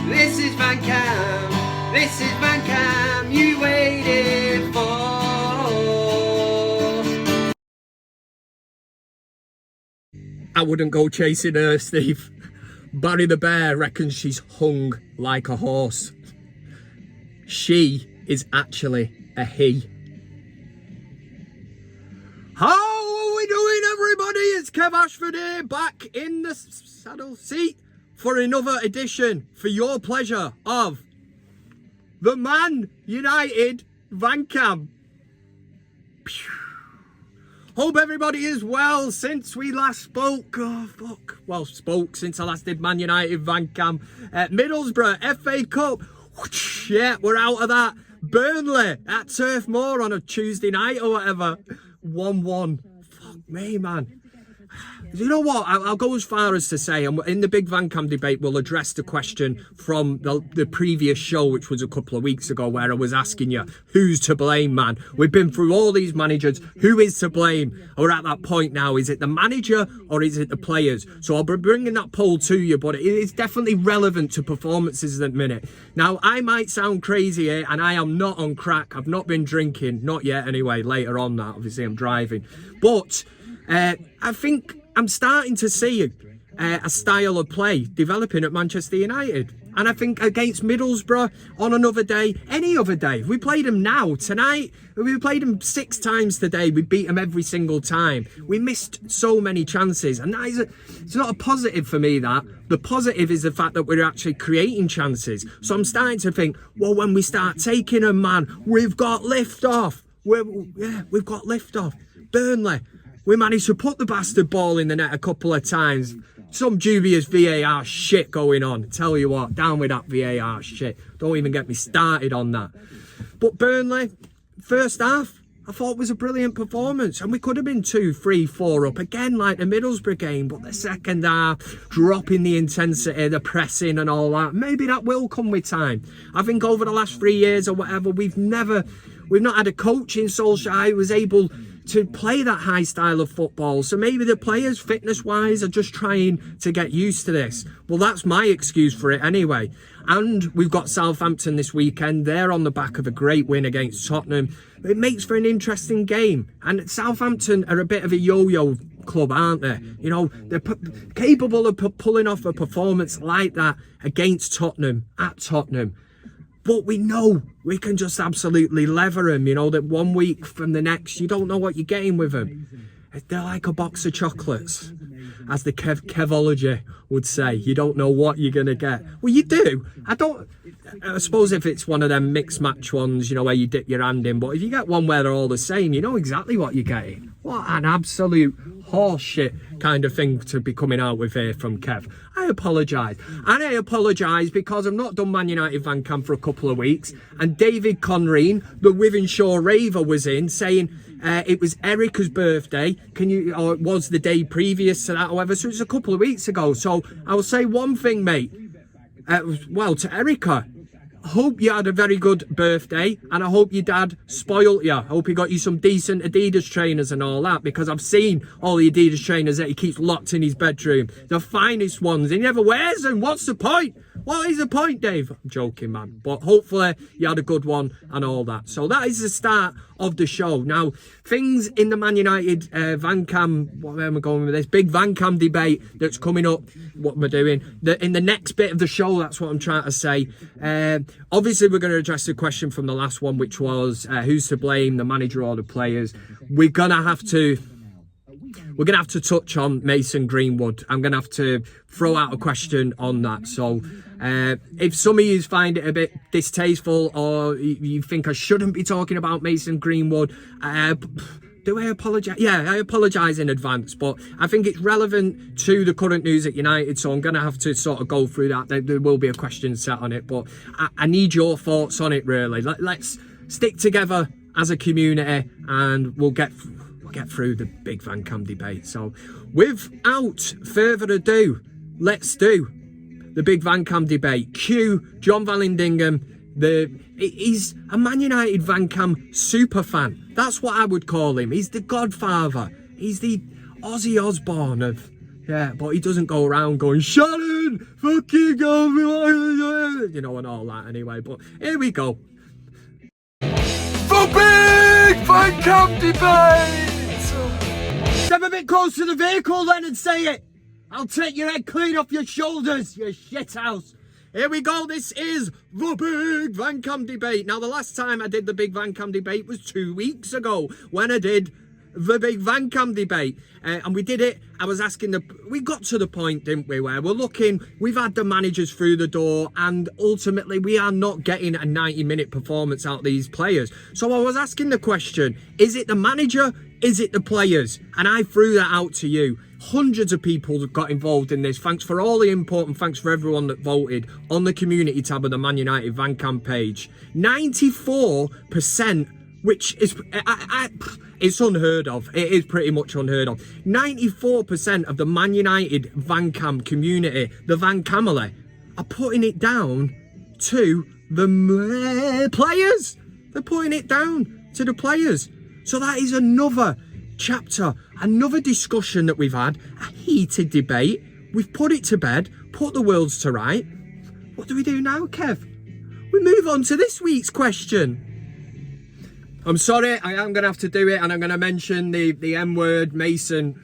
This is VanCam. This is VanCam you waited for. I wouldn't go chasing her, Steve. Barry the Bear reckons she's hung like a horse. She is actually a he. How are we doing, everybody? It's Kev Ashford here, back in the saddle seat for another edition, for your pleasure, of the ManUtd VanCam. Hope everybody is well since we last spoke. Oh, fuck. Well, since I last did ManUtd VanCam. Middlesbrough, FA Cup. Yeah, we're out of that. Burnley at Turf Moor on a Tuesday night or whatever. 1-1. Fuck me, man. You know what? I'll go as far as to say, and in the Big VanCam debate, we'll address the question from the previous show, which was a couple of weeks ago, where I was asking you, who's to blame, man? We've been through all these managers. Who is to blame? We're at that point now. Is it the manager or is it the players? So I'll be bringing that poll to you, but it is definitely relevant to performances at the minute. Now, I might sound crazy here, and I am not on crack. I've not been drinking. Not yet, anyway. Later on that, obviously, I'm driving. But I think I'm starting to see a style of play developing at Manchester United. And I think against Middlesbrough on another day, any other day, if we played them now, tonight, we played them 6 times today, we beat them every single time. We missed so many chances, and that is it's not a positive for me, that. The positive is the fact that we're actually creating chances. So I'm starting to think, well, when we start taking them, man, we've got lift off. We've got lift off. Burnley, we managed to put the bastard ball in the net a couple of times. Some dubious VAR shit going on. Tell you what, down with that VAR shit. Don't even get me started on that. But Burnley, first half, I thought was a brilliant performance. And we could have been 2, 3, 4 up again like the Middlesbrough game. But the second half, dropping the intensity, the pressing and all that. Maybe that will come with time. I think over the last 3 years or whatever, we've not had a coach in Solskjaer who was able to play that high style of football. So maybe the players, fitness-wise, are just trying to get used to this. Well, that's my excuse for it anyway. And we've got Southampton this weekend. They're on the back of a great win against Tottenham. It makes for an interesting game. And Southampton are a bit of a yo-yo club, aren't they? You know, they're capable of pulling off a performance like that against Tottenham, at Tottenham. But we know we can just absolutely lever them, you know, that 1 week from the next, you don't know what you're getting with them. They're like a box of chocolates, as the Kevology would say. You don't know what you're going to get. Well, you do. I suppose if it's one of them mixed match ones, you know, where you dip your hand in. But if you get one where they're all the same, you know exactly what you're getting. What an absolute horseshit kind of thing to be coming out with here from Kev. I apologise. And I apologise because I've not done ManUtd VanCam for a couple of weeks. And David Conreen, the Wythenshawe Raver, was in saying it was Erica's birthday. Or it was the day previous to that, however. So it was a couple of weeks ago. So I will say one thing, mate. Well, to Erica, I hope you had a very good birthday, and I hope your dad spoilt you. I hope he got you some decent Adidas trainers and all that, because I've seen all the Adidas trainers that he keeps locked in his bedroom. The finest ones. He never wears them. What's the point? What is the point, Dave? I'm joking, man. But hopefully you had a good one and all that. So that is the start of the show. Now, things in the ManUtd VanCam, where am I going with this? Big VanCam debate that's coming up. What am I doing? In the next bit of the show, that's what I'm trying to say. Obviously, we're going to address the question from the last one, which was who's to blame, the manager or the players. We're going to have to touch on Mason Greenwood. I'm going to have to throw out a question on that. So if some of you find it a bit distasteful, or you think I shouldn't be talking about Mason Greenwood, do I apologise? Yeah, I apologise in advance, but I think it's relevant to the current news at United, so I'm going to have to sort of go through that. There will be a question set on it, but I need your thoughts on it, really. Let's stick together as a community, and we'll get through the Big VanCam debate. So without further ado, let's do the Big VanCam debate. Cue John Vallandigham. He's a ManUtd VanCam super fan. That's what I would call him. He's the godfather. He's the Ozzy Osbourne of... Yeah, but he doesn't go around going, Shannon, fucking go. you know, and all that anyway. But here we go. The Big VanCam Debate! Step a bit close to the vehicle then and say it. I'll take your head clean off your shoulders, you shithouse. Here we go, this is the Big VanCam Debate. Now, the last time I did the Big VanCam Debate was 2 weeks ago when I did the Big VanCam Debate. And we did it, I was asking we got to the point, didn't we, where we're looking, we've had the managers through the door, and ultimately we are not getting a 90-minute performance out of these players. So I was asking the question, is it the manager, is it the players? And I threw that out to you. Hundreds of people that got involved in this. Thanks for all the input and thanks for everyone that voted on the community tab of the ManUtd VanCam page. 94%, which is it's unheard of. It is pretty much unheard of. 94% of the ManUtd VanCam community, the VanCamily, are putting it down to the players. They're putting it down to the players. So that is another chapter, another discussion that we've had, a heated debate. We've put it to bed, put the worlds to right. What do we do now, Kev? We move on to this week's question. I'm sorry, I am going to have to do it, and I'm going to mention the M word, Mason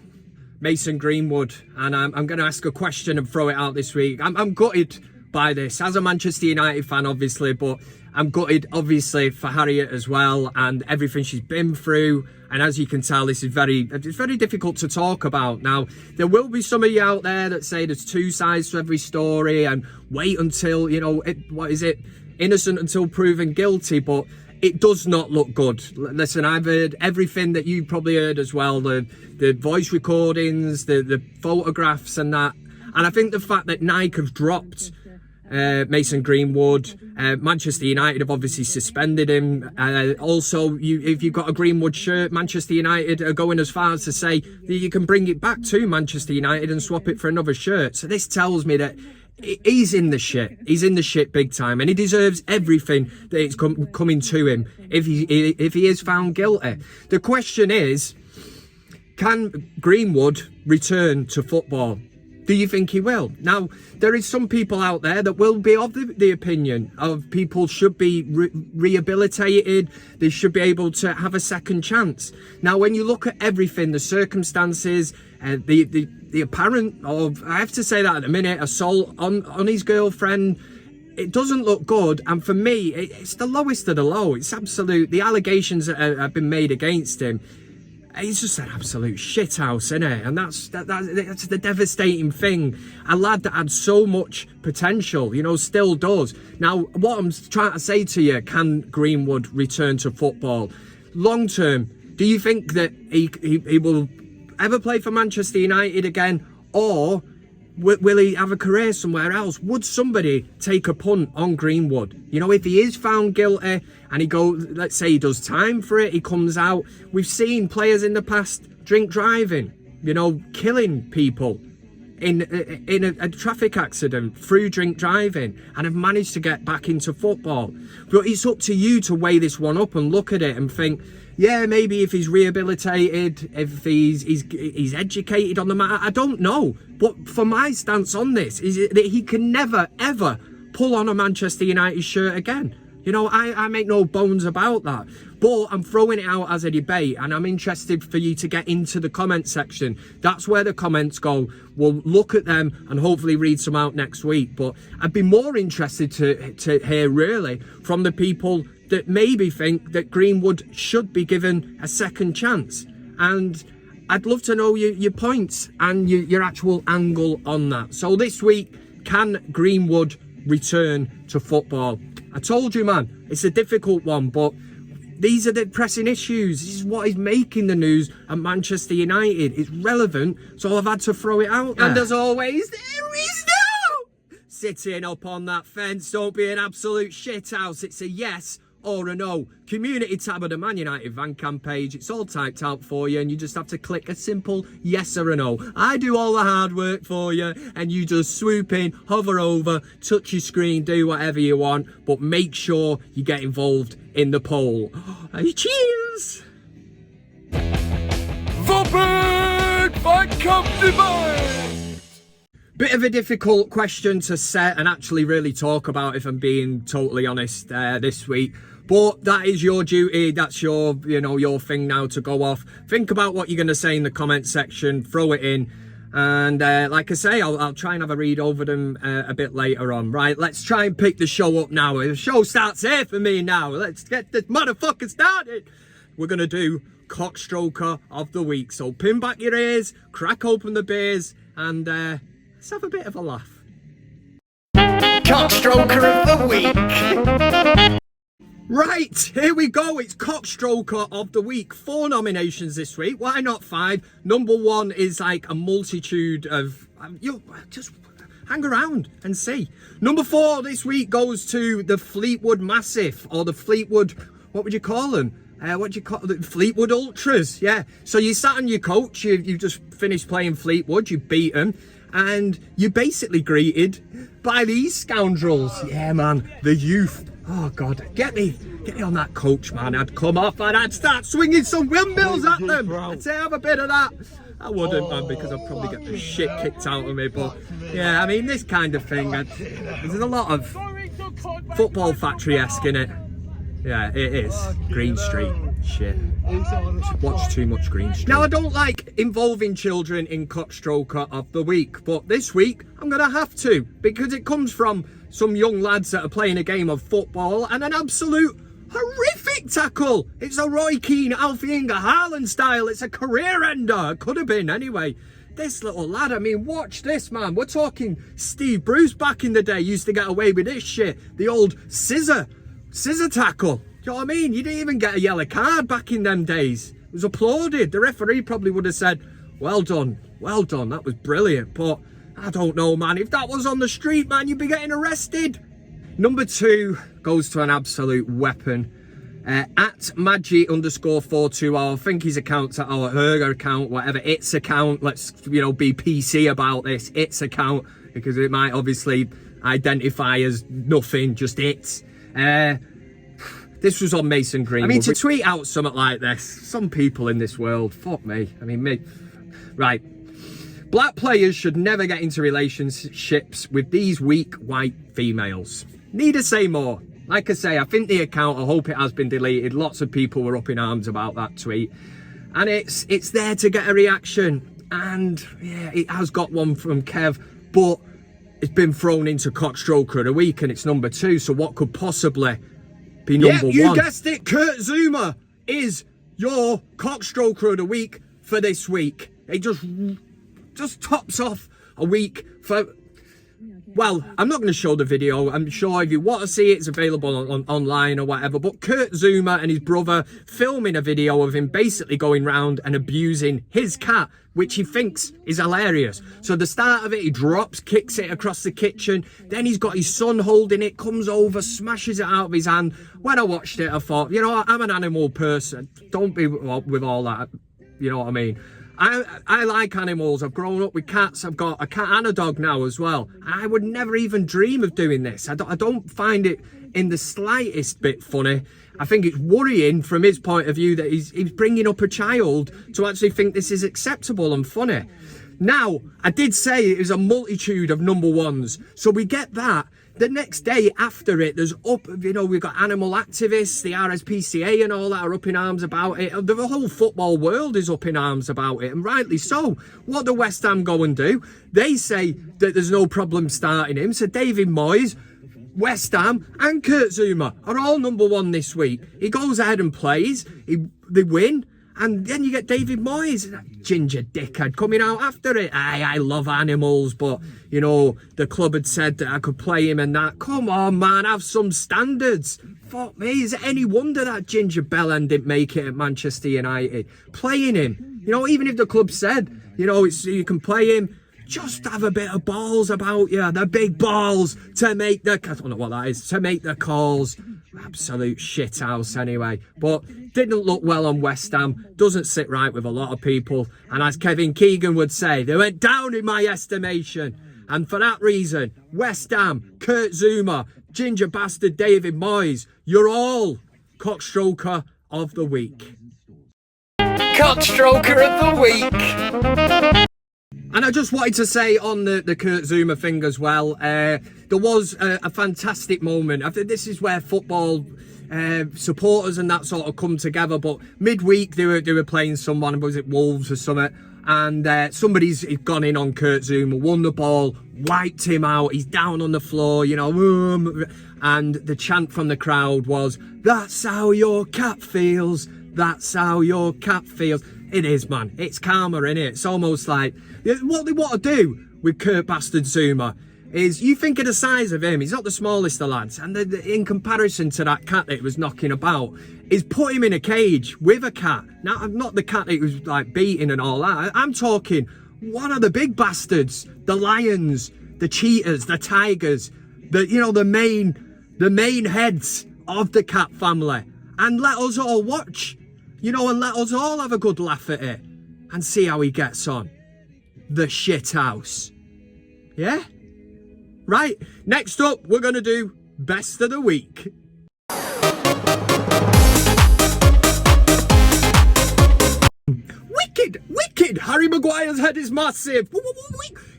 Greenwood, and I'm going to ask a question and throw it out this week. I'm gutted by this, as a Manchester United fan, obviously, but I'm gutted, obviously, for Harriet as well, and everything she's been through. And as you can tell, it's very difficult to talk about. Now, there will be some of you out there that say there's two sides to every story, and wait until, you know, innocent until proven guilty, but it does not look good. Listen, I've heard everything that you probably heard as well, the voice recordings, the photographs and that. And I think the fact that Nike have dropped Mason Greenwood, Manchester United have obviously suspended him. Also, if you've got a Greenwood shirt, Manchester United are going as far as to say that you can bring it back to Manchester United and swap it for another shirt. So this tells me that he's in the shit. He's in the shit big time, and he deserves everything that is coming to him if he is found guilty. The question is, can Greenwood return to football? Do you think he will? Now, there is some people out there that will be of the opinion of people should be rehabilitated. They should be able to have a second chance. Now, when you look at everything, the circumstances, the apparent of, I have to say that at the minute, assault on his girlfriend, it doesn't look good. And for me, it's the lowest of the low. It's absolute. The allegations that have been made against him, he's just an absolute shithouse, isn't it? And that's the devastating thing. A lad that had so much potential, you know, still does. Now, what I'm trying to say to you, can Greenwood return to football? Long term, do you think that he will ever play for Manchester United again? Or will he have a career somewhere else? Would somebody take a punt on Greenwood? You know, if he is found guilty and let's say he does time for it, he comes out. We've seen players in the past drink driving, you know, killing people in a traffic accident through drink driving, and have managed to get back into football. But it's up to you to weigh this one up and look at it and think, yeah, maybe if he's rehabilitated, if he's educated on the matter, I don't know. But for my stance on this is that he can never, ever pull on a Manchester United shirt again. You know, I make no bones about that. But I'm throwing it out as a debate, and I'm interested for you to get into the comment section. That's where the comments go. We'll look at them and hopefully read some out next week. But I'd be more interested to hear really from the people that maybe think that Greenwood should be given a second chance. And I'd love to know your points and your actual angle on that. So this week, can Greenwood return to football? I told you, man, it's a difficult one, but these are the pressing issues. This is what is making the news at Manchester United. It's relevant, so I've had to throw it out there. And as always, there is no sitting up on that fence. Don't be an absolute shithouse. It's a yes or a no. Community tab of the ManUtd VanCam page. It's all typed out for you, and you just have to click a simple yes or a no. I do all the hard work for you, and you just swoop in, hover over, touch your screen, do whatever you want, but make sure you get involved in the poll. Cheers! The Big VanCam Debate! Bit of a difficult question to set and actually really talk about, if I'm being totally honest, this week. But that is your duty. That's your, your thing now to go off. Think about what you're going to say in the comment section. Throw it in. And like I say, I'll try and have a read over them a bit later on. Right, let's try and pick the show up now. The show starts here for me now. Let's get this motherfucker started. We're going to do CockStroker of the week. So pin back your ears, crack open the beers, and let's have a bit of a laugh. CockStroker of the week. Right, here we go. It's CockStroker of the week. 4 nominations this week. Why not 5? Number 1 is like a multitude of... you just hang around and see. Number 4 this week goes to the Fleetwood Massive, or the Fleetwood... what would you call them? What do you call them? Fleetwood Ultras, yeah. So you sat on your couch, you just finished playing Fleetwood, you beat them, and you basically greeted by these scoundrels. Yeah, man, the youth. Oh, God, get me on that coach, man. I'd come off and I'd start swinging some windmills at them. I'd say, have a bit of that. I wouldn't, man, because I'd probably get the shit kicked out of me. But, yeah, I mean, this kind of thing, there's a lot of Football Factory-esque in it. Yeah, it is. Green Street. Shit. Watch too much Green Street. Now, I don't like involving children in CockStroker of the week, but this week I'm going to have to, because it comes from some young lads that are playing a game of football and an absolute horrific tackle. It's a Roy Keane, Alfie Inga, Haaland style. It's a career ender. It could have been anyway. This little lad, I mean, watch this, man. We're talking Steve Bruce back in the day used to get away with this shit. The old scissor tackle. Do you know what I mean? You didn't even get a yellow card back in them days. It was applauded. The referee probably would have said, well done, that was brilliant. But I don't know, man. If that was on the street, man, you'd be getting arrested. Number 2 goes to an absolute weapon. At Maggi_420, I think his account's at our her account, whatever, its account. Let's, be PC about this. Its account, because it might obviously identify as nothing, just its. This was on Mason Greenwood. I mean, to tweet out something like this, some people in this world, fuck me. I mean, me. Right. Black players should never get into relationships with these weak white females. Need to say more. Like I say, I think the account, I hope it has been deleted. Lots of people were up in arms about that tweet. And it's there to get a reaction. And yeah, it has got one from Kev, but it's been thrown into CockStroker of the week and it's number 2. So what could possibly be number 1? You guessed it, Kurt Zouma is your CockStroker of the week for this week. It just tops off a week for... Well, I'm not going to show the video. I'm sure if you want to see it, it's available online or whatever. But Kurt Zouma and his brother filming a video of him basically going round and abusing his cat, which he thinks is hilarious. So the start of it, he drops, kicks it across the kitchen. Then he's got his son holding it, comes over, smashes it out of his hand. When I watched it, I thought, I'm an animal person. Don't be with all that. You know what I mean? I like animals. I've grown up with cats. I've got a cat and a dog now as well. I would never even dream of doing this. I don't find it in the slightest bit funny. I think it's worrying from his point of view that he's bringing up a child to actually think this is acceptable and funny. Now, I did say it was a multitude of number 1s. So we get that. The next day after it, there's we've got animal activists, the RSPCA and all that are up in arms about it. The whole football world is up in arms about it, and rightly so. What do West Ham go and do? They say that there's no problem starting him. So David Moyes, West Ham and Kurt Zouma are all number 1 this week. He goes ahead and plays. They win. And then you get David Moyes, that ginger dickhead, coming out after it. I love animals, but, the club had said that I could play him and that. Come on, man, have some standards. Fuck me, is it any wonder that ginger bellend didn't make it at Manchester United? Playing him, even if the club said, you can play him, just have a bit of balls about you, the big balls to make I don't know what that is, to make the calls. Absolute shithouse anyway. But didn't look well on West Ham. Doesn't sit right with a lot of people. And as Kevin Keegan would say, they went down in my estimation. And for that reason, West Ham, Kurt Zouma, ginger bastard David Moyes, you're all CockStroker of the week. CockStroker of the week. And I just wanted to say on the Kurt Zouma thing as well, there was a fantastic moment. I think this is where football supporters and that sort of come together. But midweek they were playing someone, was it Wolves or something? And somebody's gone in on Kurt Zouma, won the ball, wiped him out. He's down on the floor, you know. And the chant from the crowd was, "That's how your cat feels. That's how your cat feels." It is, man. It's karma, innit? It's almost like what they want to do with Kurt Bastard Zouma is, you think of the size of him, he's not the smallest of lads, and in comparison to that cat that was knocking about, is put him in a cage with a cat. Now, not the cat that he was like beating and all that. I'm talking one of the big bastards, the lions, the cheetahs, the tigers, the main heads of the cat family, and let us all watch. And let us all have a good laugh at it and see how he gets on. The shit house. Yeah? Right, next up, we're going to do Best of the Week. Wicked! Harry Maguire's head is massive.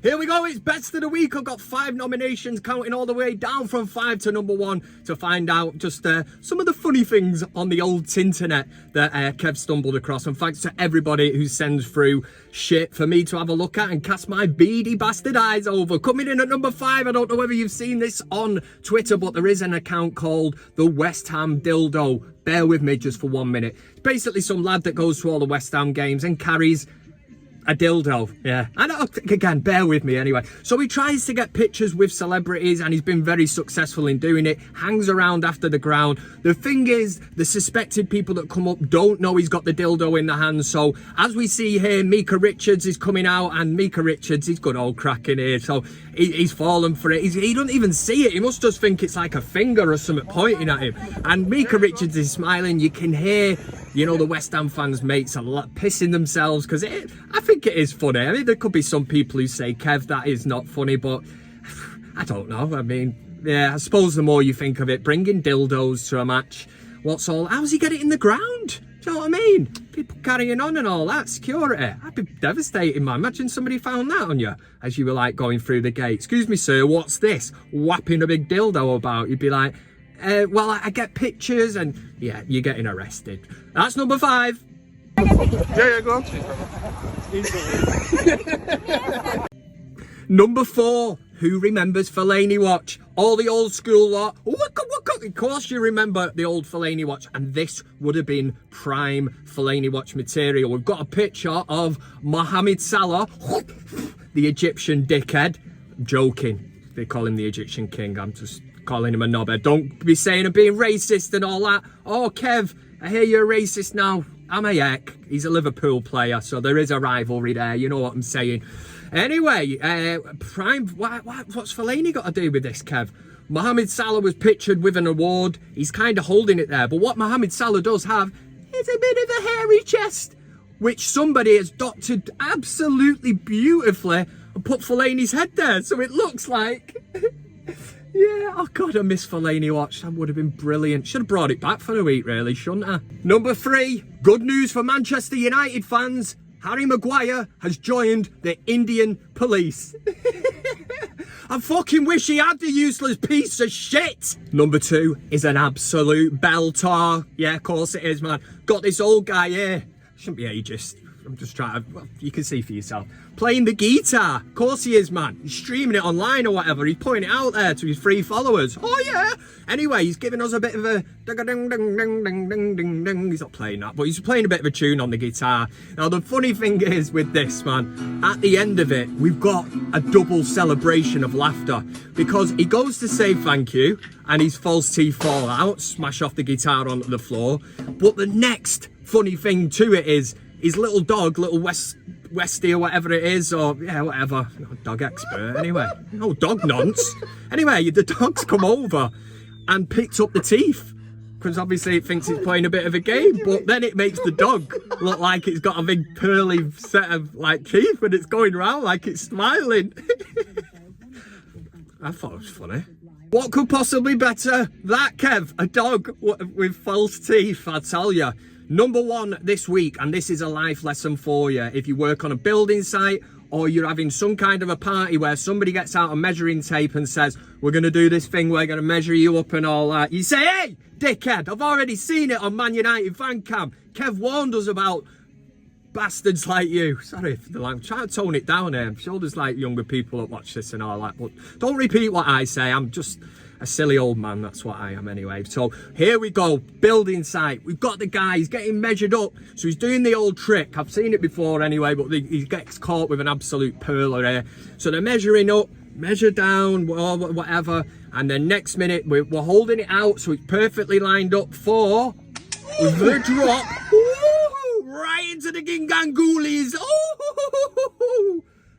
Here we go, it's Best of the Week. I've got 5 nominations, counting all the way down from 5 to number 1 to find out just some of the funny things on the old tinternet that Kev stumbled across. And thanks to everybody who sends through shit for me to have a look at and cast my beady bastard eyes over. Coming in at number 5, I don't know whether you've seen this on Twitter, but there is an account called the West Ham Dildo. Bear with me just for 1 minute. It's basically some lad that goes to all the West Ham games and carries a dildo. Yeah, and again, bear with me anyway. So he tries to get pictures with celebrities, and he's been very successful in doing it. Hangs around after the ground. The thing is, the suspected people that come up don't know he's got the dildo in the hand. So as we see here, Mika Richards is coming out, and Mika Richards, he's got old crack in here, so he's fallen for it. He doesn't even see it. He must just think it's like a finger or something pointing at him. And Mika Richards is smiling. You can hear, the West Ham fans' mates are pissing themselves because I think it is funny. I mean, there could be some people who say, Kev, that is not funny, but I don't know. I mean, yeah, I suppose the more you think of it, bringing dildos to a match, how's he get it in the ground? Do you know what I mean? People carrying on and all that, security. I'd be devastated, man. Imagine somebody found that on you as you were like going through the gate. Excuse me, sir, what's this? Whapping a big dildo about. You'd be like, well, I get pictures, and yeah, you're getting arrested. That's number 5. Yeah, go on. Number 4. Who remembers Fellaini watch? All the old school lot. Of course you remember the old Fellaini watch, and this would have been prime Fellaini watch material. We've got a picture of Mohamed Salah, the Egyptian dickhead. I'm joking. They call him the Egyptian king. I'm just calling him a knobhead. Don't be saying I'm being racist and all that. Oh, Kev, I hear you're a racist now. I'm a heck. He's a Liverpool player, so there is a rivalry there. You know what I'm saying. Anyway, prime. What's Fellaini got to do with this, Kev? Mohamed Salah was pictured with an award. He's kind of holding it there. But what Mohamed Salah does have is a bit of a hairy chest, which somebody has doctored absolutely beautifully and put Fellaini's head there. So it looks like... Yeah, oh God, I miss Fellaini watch. That would have been brilliant. Should have brought it back for a week, really, shouldn't I? Number 3, good news for Manchester United fans. Harry Maguire has joined the Indian police. I fucking wish he had, the useless piece of shit. Number 2 is an absolute belter. Yeah, of course it is, man. Got this old guy here. Shouldn't be ageist. I'm just trying to, well, you can see for yourself. Playing the guitar. Of course he is, man. He's streaming it online or whatever. He's putting it out there to his free followers. Oh, yeah. Anyway, he's giving us a bit of a... He's not playing that, but he's playing a bit of a tune on the guitar. Now, the funny thing is with this, man, at the end of it, we've got a double celebration of laughter because he goes to say thank you and his false teeth fall out, smash off the guitar onto the floor. But the next funny thing to it is his little dog, little Westie or whatever it is, or yeah, whatever. Dog expert, anyway. No dog nonce. Anyway, the dog's come over and picked up the teeth because obviously it thinks it's playing a bit of a game, but then it makes the dog look like it's got a big pearly set of like teeth and it's going around like it's smiling. I thought it was funny. What could possibly better that, Kev? A dog with false teeth, I tell you. Number 1 this week, and this is a life lesson for you if you work on a building site or you're having some kind of a party where somebody gets out a measuring tape and says, we're going to do this thing, we're going to measure you up and all that. You say, hey, dickhead, I've already seen it on ManUtd VanCam. Kev warned us about bastards like you. Sorry for the language. Try to tone it down here. I'm sure there's like younger people that watch this and all that, but don't repeat what I say. I'm just a silly old man, that's what I am anyway. So here we go, building site. We've got the guy, he's getting measured up, so he's doing the old trick. I've seen it before anyway, but he gets caught with an absolute pearler here. So they're measuring up, measure down, whatever, and then next minute we're holding it out so it's perfectly lined up for the drop. Ooh, right into the gingangoolies.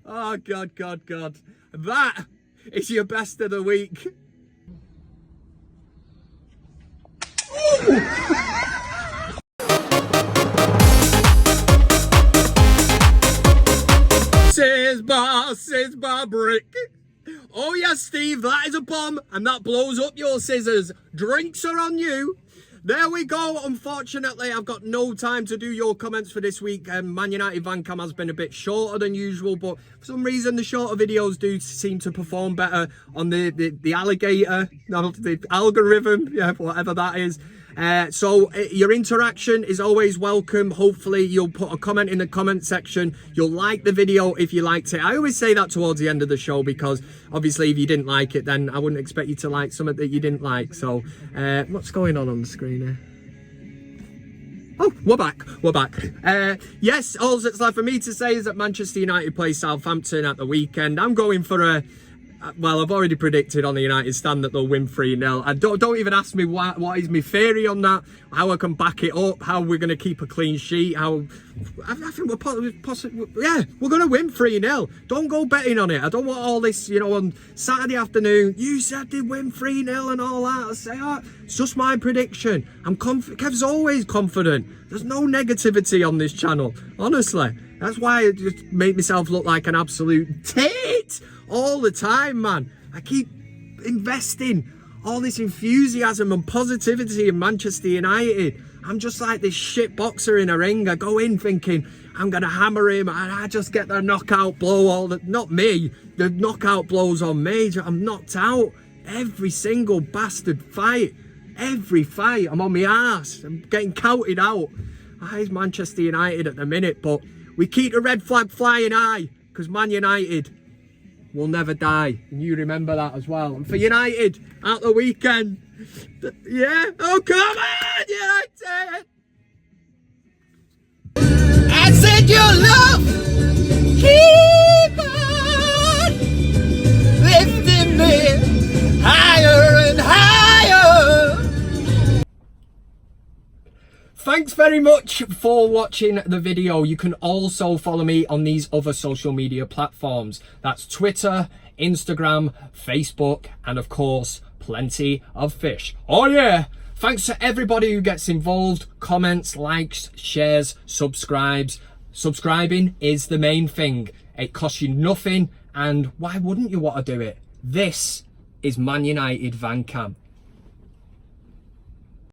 Oh God. That is your best of the week. Says bar brick. Oh yes, Steve, that is a bomb and that blows up your scissors. Drinks are on you. There we go. Unfortunately, I've got no time to do your comments for this week. ManUtd VanCam has been a bit shorter than usual, but for some reason the shorter videos do seem to perform better on the alligator, no, the algorithm, yeah, whatever that is. So your interaction is always welcome. Hopefully you'll put a comment in the comment section. You'll like the video if you liked it. I always say that towards the end of the show because obviously if you didn't like it, then I wouldn't expect you to like something that you didn't like. So what's going on the screen here? Oh, we're back. Yes, all that's left for me to say is that Manchester United play Southampton at the weekend. I'm going for a... Well, I've already predicted on the United stand that they'll win 3-0. And don't even ask me what is my theory on that, how I can back it up, how we're going to keep a clean sheet, how... I think we're possibly... Yeah, we're going to win 3-0. Don't go betting on it. I don't want all this, you know, on Saturday afternoon, you said they'd win 3-0 and all that. I say, oh, it's just my prediction. I'm confident. Kev's always confident. There's no negativity on this channel, honestly. That's why I just make myself look like an absolute tit all the time, man. I keep investing all this enthusiasm and positivity in Manchester United. I'm just like this shit boxer in a ring. I go in thinking I'm gonna hammer him and I just get the knockout blow. Not me, the knockout blows on me. I'm knocked out every single bastard fight. Every fight I'm on my ass. I'm getting counted out. It's Manchester United at the minute, but we keep the red flag flying high because Man United will never die. And you remember that as well. And for United at the weekend, yeah, oh come on, United! I said your love, keep on lifting me higher and higher. Thanks very much for watching the video. You can also follow me on these other social media platforms. That's Twitter, Instagram, Facebook, and of course, plenty of fish. Oh yeah! Thanks to everybody who gets involved, comments, likes, shares, subscribes. Subscribing is the main thing. It costs you nothing, and why wouldn't you want to do it? This is ManUtd VanCam.